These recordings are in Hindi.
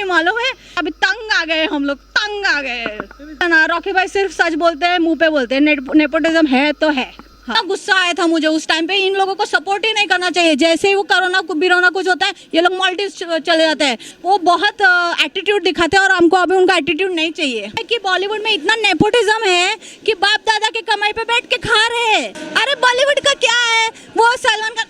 मालूम है, अभी तंग आ गए हम लोग, तंग आ गए ना। रॉकी भाई सिर्फ सच बोलते हैं, मुंह पे बोलते हैं, नेपोटिज्म है तो है। हाँ, गुस्सा आया था मुझे उस टाइम पे, इन लोगों को सपोर्ट ही नहीं करना चाहिए। जैसे ही वो कोरोना बिरोना कुछ होता है, ये लोग मॉल्टीज चले जाते हैं, वो बहुत एटीट्यूड दिखाते हैं और हमको अभी उनका एटीट्यूड नहीं चाहिए। कि बॉलीवुड में इतना नेपोटिज्म है कि बाप दादा के कमाई पे बैठ के खा रहे हैं। अरे बॉलीवुड का क्या है, वो सलमान खान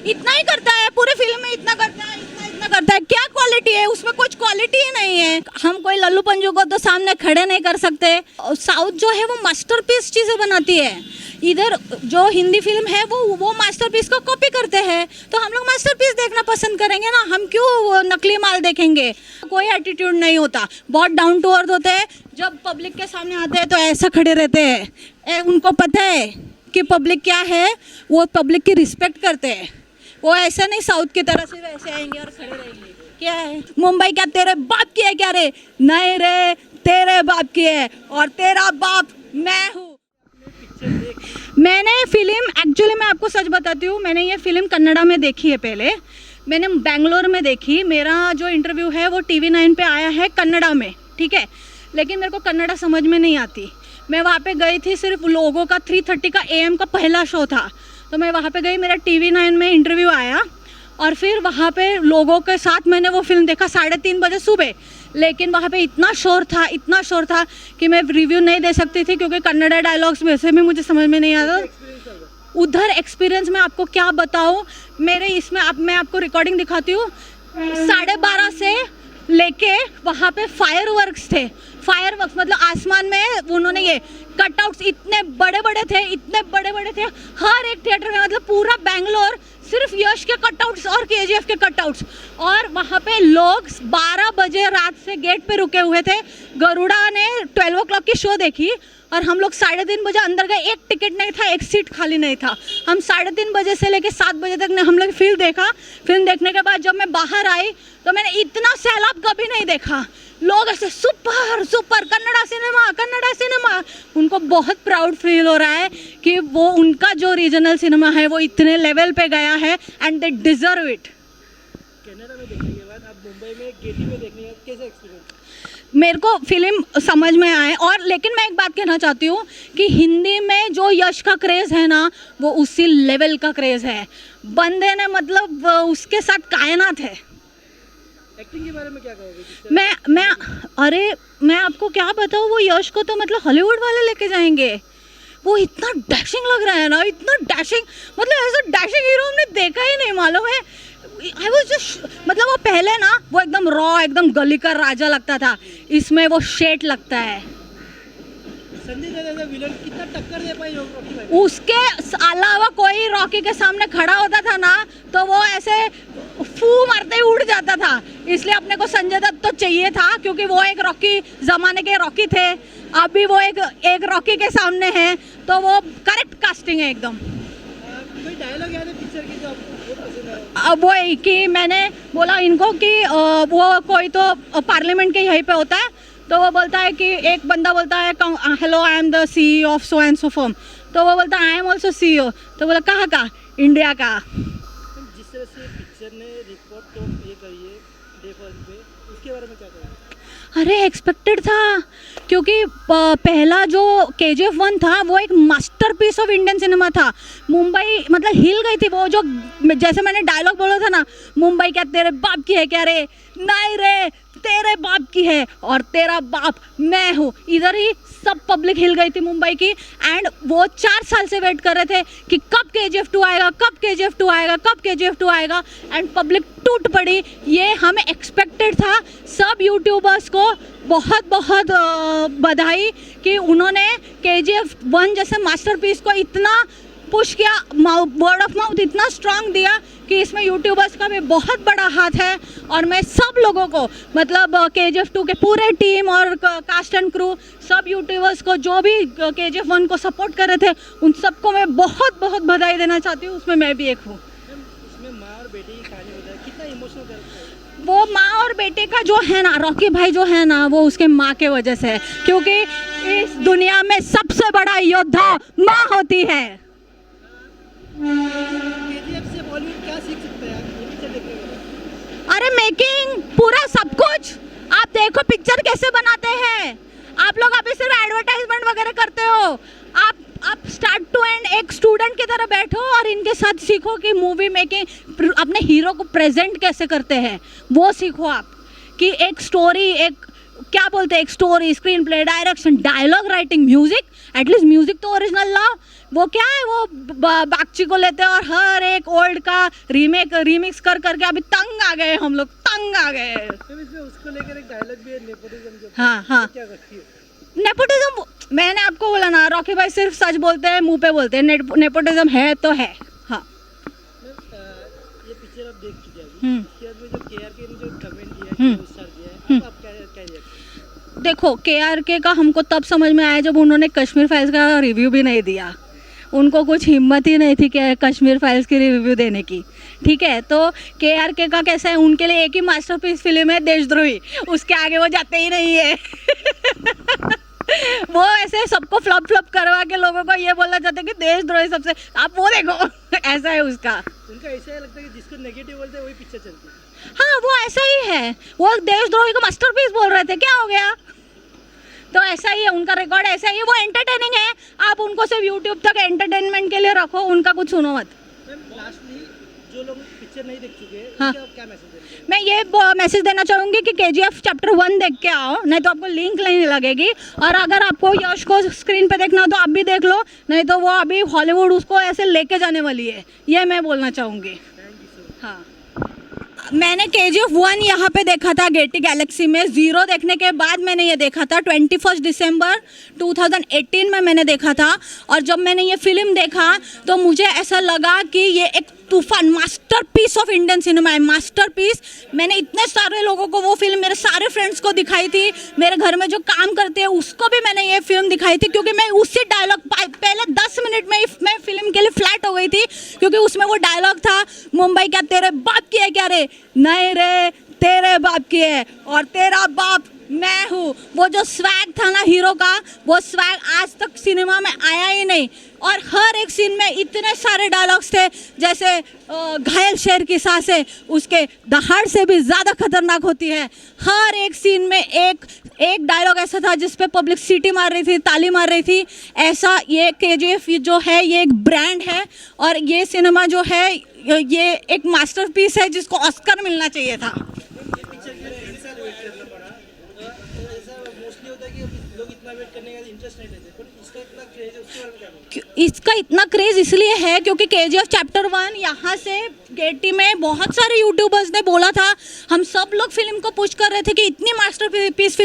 इतना ही करता है, पूरे फिल्म में इतना करता है, इतना करता है, क्या क्वालिटी है उसमें? कुछ क्वालिटी ही नहीं है। हम कोई लल्लू पंजू को तो सामने खड़े नहीं कर सकते। साउथ जो है वो मास्टरपीस चीजें बनाती है, इधर जो हिंदी फिल्म है वो मास्टरपीस को कॉपी करते हैं, तो हम लोग मास्टरपीस देखना पसंद करेंगे ना, हम क्यों नकली माल देखेंगे? कोई एटीट्यूड नहीं होता, बहुत डाउन टू अर्थ होते हैं। जब पब्लिक के सामने आते हैं तो ऐसा खड़े रहते हैं, उनको पता है कि पब्लिक क्या है, वो पब्लिक की रिस्पेक्ट करते हैं। वो ऐसा नहीं साउथ की तरह से वैसे आएंगे और खड़े रहेंगे। क्या है मुंबई, क्या तेरे बाप की है क्या रे? नहीं रे, तेरे बाप की है और तेरा बाप मैं हूँ। मैंने फिल्म एक्चुअली मैं आपको सच बताती हूँ, मैंने ये फिल्म कन्नड़ा में देखी है। पहले मैंने बेंगलोर में देखी, मेरा जो इंटरव्यू है वो TV9 पे आया है कन्नड़ा में, ठीक है, लेकिन मेरे को कन्नड़ा समझ में नहीं आती। मैं वहाँ पे गई थी, सिर्फ लोगों का 3:30 का AM का पहला शो था, तो मैं वहाँ पे गई, मेरा TV9 में इंटरव्यू आया और फिर वहाँ पे लोगों के साथ मैंने वो फिल्म देखा 3:30 बजे सुबह। लेकिन वहाँ पे इतना शोर था कि मैं रिव्यू नहीं दे सकती थी, क्योंकि कन्नड़ा डायलॉग्स वैसे भी मुझे समझ में नहीं आता। उधर एक्सपीरियंस में आपको क्या बताऊँ, मेरे इसमें मैं आपको रिकॉर्डिंग दिखाती हूँ। 12:30 से लेके वहाँ पे फायरवर्क्स थे, फायरवर्क्स मतलब आसमान में उन्होंने ये कटआउट्स इतने बड़े बड़े थे हर एक थिएटर में, मतलब पूरा बैंगलोर सिर्फ यश के कटआउट्स और KGF के कटआउट्स। और वहाँ पे लोग 12 बजे रात से गेट पे रुके हुए थे। गरुड़ा ने 12 o'clock की शो देखी और हम लोग 3:30 बजे अंदर गए, एक टिकट नहीं था, एक सीट खाली नहीं था। हम 3:30 बजे से लेके 7 बजे तक ने हम लोग फिल्म देखा। फिल्म देखने के बाद जब मैं बाहर आई तो मैंने इतना सैलाब कभी नहीं देखा। लोग ऐसे सुपर सुपर कन्नड़ा सिनेमा, उनको बहुत प्राउड फील हो रहा है कि वो उनका जो रीजनल सिनेमा है वो इतने लेवल पे गया है and they deserve it. Kannada में देखने के बाद अब मुंबई में गेटी में देखने का कैसा एक्सपीरियंस? मेरे को फिल्म समझ में आए, और लेकिन मैं एक बात कहना चाहती हूँ कि हिंदी में जो यश का क्रेज़ है ना, वो उसी लेवल का क्रेज़ है। बंदे ने मतलब उसके साथ कायनात है। एक्टिंग के बारे में क्या कहोगे? मैं आपको क्या बताऊँ, वो यश को तो मतलब हॉलीवुड वाले लेके जाएंगे। वो इतना डैशिंग लग रहा है ना, इतना डैशिंग, मतलब ऐसा डैशिंग हीरो हमने देखा ही नहीं, मालूम है। I was just, मतलब वो पहले ना वो एकदम रॉ, एकदम गली का राजा लगता था, इसमें वो शेट लगता है। संजय दत्त विलन कितना टक्कर दे पाई रॉकी भाई? उसके अलावा कोई रॉकी के सामने खड़ा होता था ना तो वो ऐसे फू मारते ही उड़ जाता था। इसलिए अपने को संजय दत्त तो चाहिए था, क्योंकि वो एक रॉकी जमाने के रॉकी थे, अभी वो एक रॉकी के सामने है, तो वो करेक्ट कास्टिंग है एकदम। कोई डायलॉग याद है पिक्चर की जो आपको बहुत पसंद है? अब वो कि मैंने बोला इनको कि वो कोई तो पार्लियामेंट के यहीं पे होता है, तो वो बोलता है कि एक बंदा बोलता है hello I am the CEO of so and so firm, तो वो बोलता है आई एम ऑल्सो CEO, तो बोला कहाँ का? इंडिया का। जिस तरह से पिक्चर ने रिकॉर्ड तो ये करी है डे फर्स्ट पे, उसके बारे में क्या कहेंगे? अरे एक्सपेक्टेड था, क्योंकि पहला जो KGF 1 था वो एक मास्टरपीस ऑफ इंडियन सिनेमा था। मुंबई मतलब हिल गई थी। वो जो जैसे मैंने डायलॉग बोला था ना, मुंबई क्या तेरे बाप की है क्या रे? नहीं रे, तेरे बाप की है और तेरा बाप मैं हूँ। इधर ही सब पब्लिक हिल गई थी मुंबई की, एंड वो 4 साल से वेट कर रहे थे कि कब KGF 2 आएगा, कब KGF 2 आएगा, कब KGF 2 आएगा, एंड पब्लिक टूट पड़ी। ये हमें एक्सपेक्टेड था। सब यूट्यूबर्स को बहुत बहुत बधाई कि उन्होंने KGF 1 जैसे मास्टरपीस को इतना पुश किया, वर्ड ऑफ माउथ इतना स्ट्रांग दिया कि इसमें यूट्यूबर्स का भी बहुत बड़ा हाथ है। और मैं सब लोगों को मतलब KGF 2 के पूरे टीम और कास्ट एंड क्रू, सब यूट्यूबर्स को जो भी KGF 1 को सपोर्ट कर रहे थे, उन सबको मैं बहुत बहुत बधाई देना चाहती हूँ। उसमें मैं भी एक हूँ। इसमें माँ और बेटे की कहानी होता है, कितना इमोशनल करता है? वो माँ और बेटे का जो है ना, रॉकी भाई जो है ना, वो उसके माँ के वजह से है, क्योंकि इस दुनिया में सबसे बड़ा योद्धा माँ होती है। KGF से बॉलीवुड क्या सीख सकता है ये पिक्चर देखने के बाद? अरे मेकिंग पूरा सब कुछ। आप देखो पिक्चर कैसे बनाते हैं। आप लोग अभी सिर्फ एडवर्टाइजमेंट वगैरह करते हो। आप स्टार्ट टू एंड एक स्टूडेंट की तरह बैठो और इनके साथ सीखो कि मूवी मेकिंग अपने हीरो को प्रेजेंट कैसे करते हैं, वो सीखो आप। कि एक स्टोरी, एक क्या बोलते हैं, एक story, screen play, direction, dialogue writing, music, at least music तो ओरिजिनल लाओ। वो क्या है, वो बागची को लेते हैं और हर एक ओल्ड का रीमिक्स कर करके अभी तंग आ गए हम लोग, तंग आ गए। इसमें उसको लेकर एक डायलॉग भी है नेपोटिज्म के ऊपर। हाँ, क्या करती है? नेपोटिज्म, मैंने आपको बोला ना, रॉकी भाई सिर्फ सच बोलते हैं, मुंह पे बोलते हैं। नेपोटिज्म है तो है। हाँ, ये पिक्चर आप देख चुके हैं। इसके बाद में जो KRK ने जो कमेंट दिया है, जो स्टार दिया है, आप क्या रिएक्ट? देखो KRK का हमको तब समझ में आया जब उन्होंने कश्मीर फाइल्स का रिव्यू भी नहीं दिया। उनको कुछ हिम्मत ही नहीं थी कि कश्मीर फाइल्स की रिव्यू देने की। ठीक है, तो KRK का कैसा है, उनके लिए एक ही मास्टरपीस फिल्म है, देशद्रोही। उसके आगे वो जाते ही नहीं है। वो ऐसे सबको फ्लॉप करवा के लोगों को ये बोलना चाहते हैं कि देशद्रोही सबसे, आप वो देखो। ऐसा है उसका। उनका ऐसा लगता है कि जिसको नेगेटिव बोलते हैं वही पिक्चर चलती है। हाँ, वो ऐसा ही है। वो देशद्रोही को मास्टरपीस बोल रहे थे, क्या हो गया? तो ऐसा ही है, उनका रिकॉर्ड ऐसा ही है। वो एंटरटेनिंग है, आप उनको सिर्फ यूट्यूब तक एंटरटेनमेंट के लिए रखो, उनका कुछ सुनो मत। लास्टली जो लोग पिक्चर नहीं देख चुके, हाँ, क्या मैसेज देंगे? मैं ये मैसेज देना चाहूँगी कि KGF चैप्टर 1 देख के आओ, नहीं तो आपको लिंक नहीं लगेगी। और अगर आपको यश को स्क्रीन पे देखना हो तो आप भी देख लो, नहीं तो वो अभी हॉलीवुड उसको ऐसे लेके जाने वाली है, ये मैं बोलना चाहूँगी। हाँ, मैंने KGF 1 यहाँ पे देखा था गेटी गैलेक्सी में। 0 देखने के बाद मैंने ये देखा था 21 दिसंबर 2018 में मैंने देखा था। और जब मैंने ये फिल्म देखा तो मुझे ऐसा लगा कि ये एक तूफान, मास्टरपीस ऑफ इंडियन सिनेमा है, मास्टरपीस। मैंने इतने सारे लोगों को वो फिल्म, मेरे सारे फ्रेंड्स को दिखाई थी, मेरे घर में जो काम करते हैं उसको भी मैंने ये फिल्म दिखाई थी, क्योंकि मैं उसी डायलॉग पहले 10 मिनट में मैं फिल्म के लिए फ्लैट हो गई थी, क्योंकि उसमें वो डायलॉग था, मुंबई क्या तेरे बाप की है क्या रे? नहीं रे, तेरे बाप की है और तेरा बाप मैं हूँ। वो जो स्वैग था ना हीरो का, वो स्वैग आज तक सिनेमा में आया ही नहीं। और हर एक सीन में इतने सारे डायलॉग्स थे, जैसे घायल शेर की सांसें उसके दहाड़ से भी ज़्यादा खतरनाक होती है। हर एक सीन में एक डायलॉग ऐसा था जिस पे पब्लिक सीटी मार रही थी, ताली मार रही थी। ऐसा ये KGF जो है, ये एक ब्रांड है और ये सिनेमा जो है, ये एक मास्टरपीस है जिसको ऑस्कर मिलना चाहिए था। इसका इतना क्रेज इसलिए है क्योंकि KGF चैप्टर 1 यहाँ से गेटी में बहुत सारे यूट्यूबर्स ने बोला था, हम सब लोग फिल्म को पुश कर रहे थे कि इतनी मास्टरपीस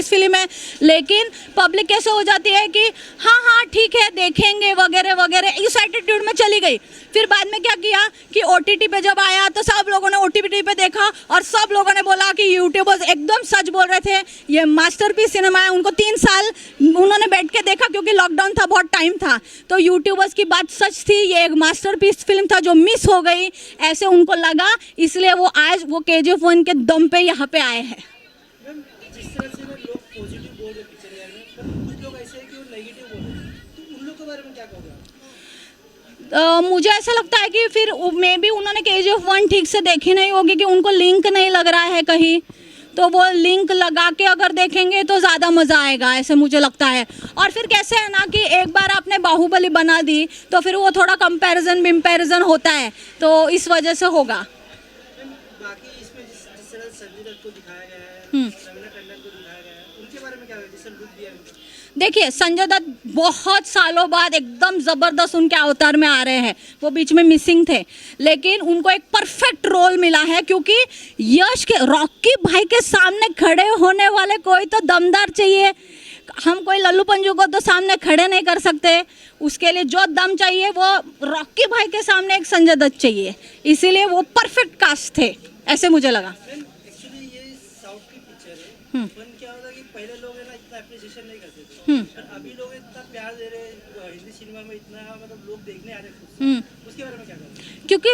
फिल्म है, लेकिन पब्लिक कैसे हो जाती है कि हाँ ठीक है देखेंगे वगैरह वगैरह, इस एटीट्यूड में चली गई। फिर बाद में क्या किया कि OTT पे जब आया तो सब लोगों ने OTT पे देखा और सब लोगों ने बोला कि यूट्यूबर्स एकदम सच बोल रहे थे, ये मास्टरपीस सिनेमा है। उनको 3 साल उन्होंने बैठ के देखा क्योंकि लॉकडाउन था, बहुत टाइम था, तो यूट्यूबर्स की बात सच थी, ये एक मास्टरपीस फिल्म था जो मिस हो गई, ऐसे उनको लगा, इसलिए वो आज वो KGF 1 के दम पे यहाँ पे आए हैं। जिस तरह से लोग पॉजिटिव बोल रहे पिक्चर के बारे में, पर कुछ लोग ऐसे हैं कि वो नेगेटिव बोल रहे हैं, तो उन लोगों के बारे में क्या कहोगे? मुझे ऐसा लगता है कि फिर मे बी उन्होंने KGF 1 ठीक से देखी नहीं होगी, कि उनको लिंक नहीं लग रहा है कहीं, तो वो लिंक लगा के अगर देखेंगे तो ज़्यादा मज़ा आएगा, ऐसे मुझे लगता है। और फिर कैसे है ना कि एक बार आपने बाहुबली बना दी तो फिर वो थोड़ा कंपैरिजन होता है, तो इस वजह से होगा। बाकी इसमें जिस तरह संजय दत्त को दिखाया गया है, रवीना टंडन को दिखाया गया है, उनके बारे में क्या है, जिसने लुक दिया है? देखिए, संजय दत्त बहुत सालों बाद एकदम ज़बरदस्त उनके अवतार में आ रहे हैं, वो बीच में मिसिंग थे, लेकिन उनको एक परफेक्ट रोल मिला है, क्योंकि यश के रॉकी भाई के सामने खड़े होने वाले कोई तो दमदार चाहिए। हम कोई लल्लू पंजू को तो सामने खड़े नहीं कर सकते, उसके लिए जो दम चाहिए वो रॉकी भाई के सामने एक संजय दत्त चाहिए, इसीलिए वो परफेक्ट कास्ट थे, ऐसे मुझे लगा। एक्चुअली ये साउथ की पिक्चर है, पर क्या होता है कि पहले लोग है ना इतना एप्रिसिएशन नहीं करते थे, पर अभी लोग इतना प्यार दे रहे हैं हिंदी सिनेमा में, इतना मतलब लोग देखने आ रहे हैं, उसके बारे में क्या कहोगे? क्योंकि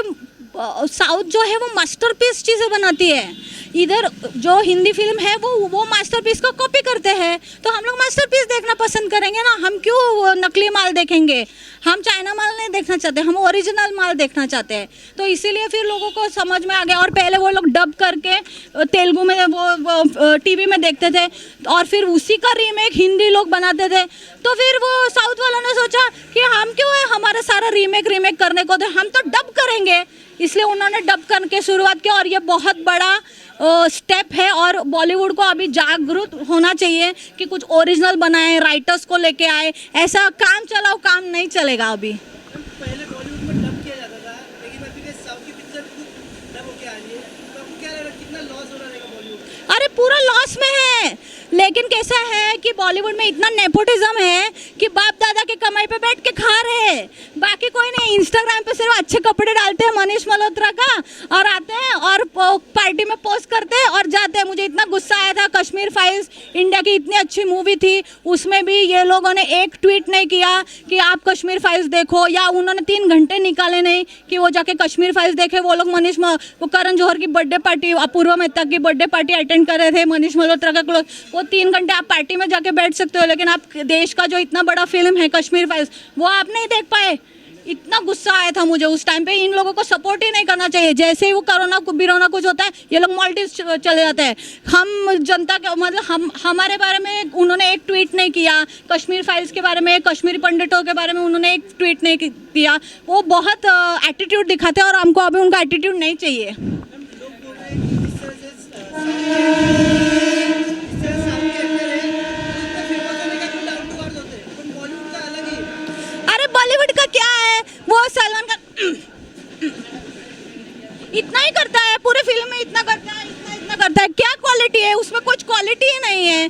साउथ जो है वो मास्टरपीस चीज़ें बनाती है। इधर जो हिंदी फिल्म है वो मास्टरपीस को कॉपी करते हैं, तो हम लोग मास्टरपीस देखना पसंद करेंगे ना। हम क्यों वो नकली माल देखेंगे? हम चाइना माल नहीं देखना चाहते, हम ओरिजिनल माल देखना चाहते हैं। तो इसीलिए फिर लोगों को समझ में आ गया। और पहले वो लोग डब करके तेलुगु में वो टीवी में देखते थे, और फिर उसी का रीमेक हिंदी लोग बनाते थे। तो फिर वो साउथ वालों ने सोचा कि हम क्यों है हमारा सारा रीमेक करने को, तो हम तो डब करेंगे। इसलिए उन्होंने डब करके शुरुआत की, और ये बहुत बड़ा स्टेप है। और बॉलीवुड को अभी जागरूक होना चाहिए कि कुछ ओरिजिनल बनाए, राइटर्स को लेके आए। ऐसा काम चलाओ काम नहीं चलेगा अभी। पहले बॉलीवुड में डब किया जाता था, लेकिन अभी के साउथ की पिक्चर खुद डब होके आ रही है, तो आपको क्या लग रहा है कितना लॉस हो रहा है बॉलीवुड? अरे पूरा लॉस में है। लेकिन कैसा है कि बॉलीवुड में इतना नेपोटिज्म है कि बाप दादा के कमाई पे बैठ के खा रहे हैं, बाकी कोई नहीं। इंस्टाग्राम पे सिर्फ अच्छे कपड़े डालते हैं मनीष मल्होत्रा का, और आते हैं और पार्टी में पोस्ट करते हैं और जाते हैं। मुझे इतना गुस्सा आया था, कश्मीर फाइल्स इंडिया की इतनी अच्छी मूवी थी, उसमें भी ये लोगों ने एक ट्वीट नहीं किया कि आप कश्मीर फाइल्स देखो, या उन्होंने 3 घंटे निकाले नहीं कि वो जाके कश्मीर फाइल्स देखे। वो लोग वो करण जौहर की बर्थडे पार्टी, अपूर्वा मेहता की बर्थडे पार्टी अटेंड कर रहे थे, मनीष मल्होत्रा का क्लोज। वो 3 घंटे आप पार्टी में जाके बैठ सकते हो, लेकिन आप देश का जो इतना बड़ा फिल्म है कश्मीर फाइल्स, वो आप नहीं देख पाए। इतना गुस्सा आया था मुझे उस टाइम पे। इन लोगों को सपोर्ट ही नहीं करना चाहिए। जैसे ही वो कोरोना बिरोना कुछ होता है, ये लोग माल्दीव्स चले जाते हैं। हम जनता के मतलब हमारे बारे में उन्होंने एक ट्वीट नहीं किया, कश्मीर फाइल्स के बारे में, कश्मीरी पंडितों के बारे में उन्होंने एक ट्वीट नहीं किया। वो बहुत एटीट्यूड दिखाते हैं, और हमको अभी उनका एटीट्यूड नहीं चाहिए। बॉलीवुड का क्या है, वो सलमान खान इतना ही करता है, पूरे फिल्म में इतना करता है, इतना करता है। क्या क्वालिटी है उसमें? कुछ क्वालिटी ही नहीं है।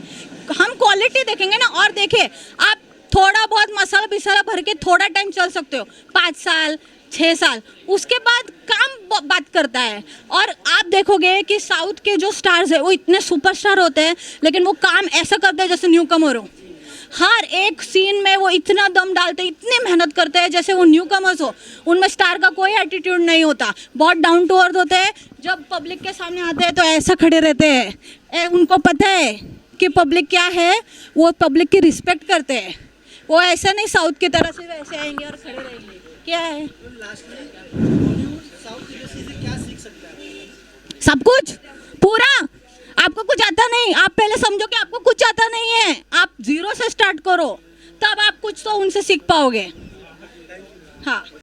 हम क्वालिटी देखेंगे ना। और देखिए, आप थोड़ा बहुत मसाला बिसाला भर के थोड़ा टाइम चल सकते हो, 5 साल 6 साल, उसके बाद काम बात करता है। और आप देखोगे कि साउथ के जो स्टार्स है वो इतने सुपरस्टार होते हैं, लेकिन वो काम ऐसा करते हैं जैसे न्यू कमर हो। हर एक सीन में वो इतना दम डालते, इतनी मेहनत करते हैं जैसे वो न्यू कमर्स हो। उनमें स्टार का कोई एटीट्यूड नहीं होता, बहुत डाउन टू अर्थ होते हैं। जब पब्लिक के सामने आते हैं तो ऐसा खड़े रहते हैं। उनको पता है कि पब्लिक क्या है, वो पब्लिक की रिस्पेक्ट करते हैं। वो ऐसा नहीं साउथ की तरह से वैसे आएंगे और खड़े रहेंगे। क्या है सब कुछ पूरा। आपको कुछ आता नहीं, आप पहले समझो कि आपको कुछ आता नहीं है। आप 0 से स्टार्ट करो, तब आप कुछ तो उनसे सीख पाओगे। हाँ।